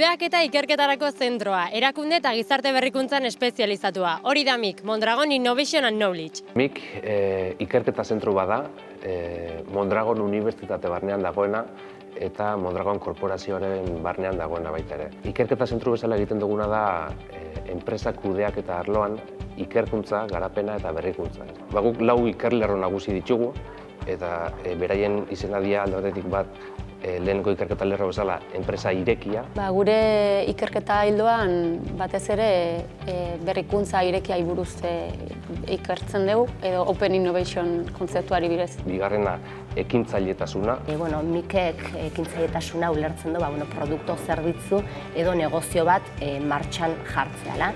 Kudeaketa ikerketarako zentroa, erakunde eta gizarte berrikuntzan espezializatua. Hori da MIK, Mondragon Innovation and Knowledge. MIK ikerketa zentru bada, Mondragon Unibertsitate barnean dagoena eta Mondragon Korporazioaren barnean dagoena baita ere. Ikerketa zentru bezala egiten duguna da enpresa kudeaketa arloan ikerkuntza, garapena eta berrikuntza. Guk 4 ikerlerro nagusi ditugu eta beraien izenadia alde batetik bat lehenengo ikerketa lerro bezala enpresa irekia. Gure ikerketa hildoan batez ere berrikuntza irekiai buruz ikertzen dugu edo Open Innovation kontzeptuari bidez. Bigarrena ekintzailetasuna. MIKek ekintzailetasuna ulertzen du produktu zerbitzu edo negozio bat martxan jartzea.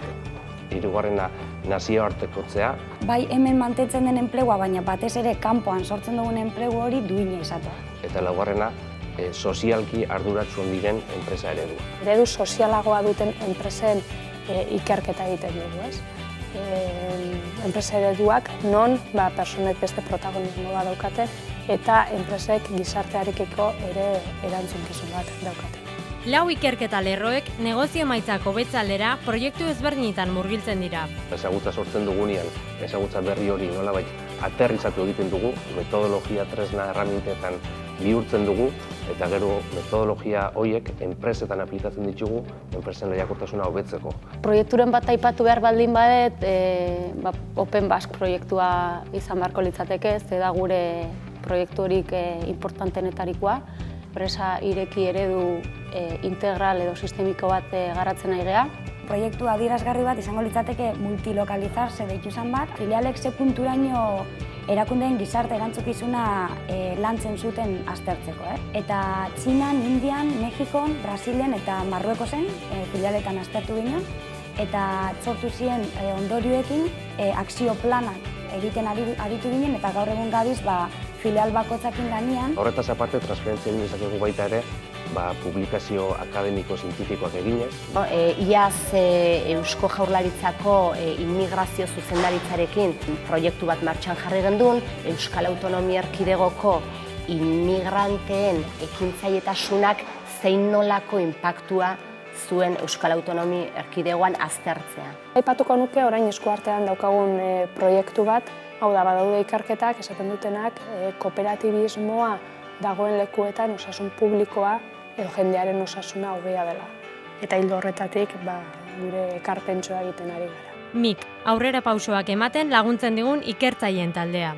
Hirugarrena nazioartekotzea. Bai hemen mantentzen den enplegua, baina batez ere kanpoan sortzen dugun enplegu hori duina izatea. Eta laugarrena sozialki arduratsuan diren enpresa eredu. Eredu sozialagoa duten enpresen ikerketa egiten dugu, ez? Enpresa ereduak non personek beste protagonismo bat daukate eta enpresek gizartearekiko ere erantzukizun bat daukate. 4 ikerketa lerroek negozio emaitzak hobetze aldera proiektu ezberdinetan murgiltzen dira. Ezagutza sortzen dugunean, ezagutza berri hori nolabait aterrizatu egiten dugu, metodologia tresna erramintetan bihurtzen dugu, eta gero metodologia horiek enpresetan aplikatzen ditugu, enpresen lehiakortasuna hobetzeko. Proiekturen bat aipatu behar baldin badet, Open Basque proiektua izan beharko litzateke, ez da gure proiekturik importantenetarikoa. Enpresa ireki eredu integral edo sistemiko bat garatzen nahi geha. Proiektu adierazgarri bat izango litzateke multilokalizarse deitu izan bat. Filialek ze punturaino erakundeen gizarte erantzukizuna lantzen zuten aztertzeko. Eta Txinan, Indian, Mexikon, Brasilen eta Marruekosen filialetan aztertu ginen. Eta sortu ziren ondorioekin akzio planak egiten aritu ginen eta gaur egun gabiz filial bakotzakin lanean. Horretaz aparte, transferentzia egin dezakegu baita ere, publikazio akademiko-zientifikoak eginez. Iaz Eusko Jaurlaritzako immigrazio zuzendaritzarekin proiektu bat martxan jarri gendun, Euskal Autonomia Erkidegoko immigranteen ekintzailetasunak zein nolako inpaktua zuen Euskal Autonomia Erkidegoan aztertzea. Aipatuko nuke orain eskuartean daukagun proiektu bat, hau da badaude ikerketak esaten dutenak kooperatibismoa dagoen lekuetan osasun publikoa edo jendearen osasuna hobea dela. Eta ildo horretatik gure ekarpentsua egiten ari gara. MIK, aurrera pausoak ematen laguntzen digun ikertzaileen taldea.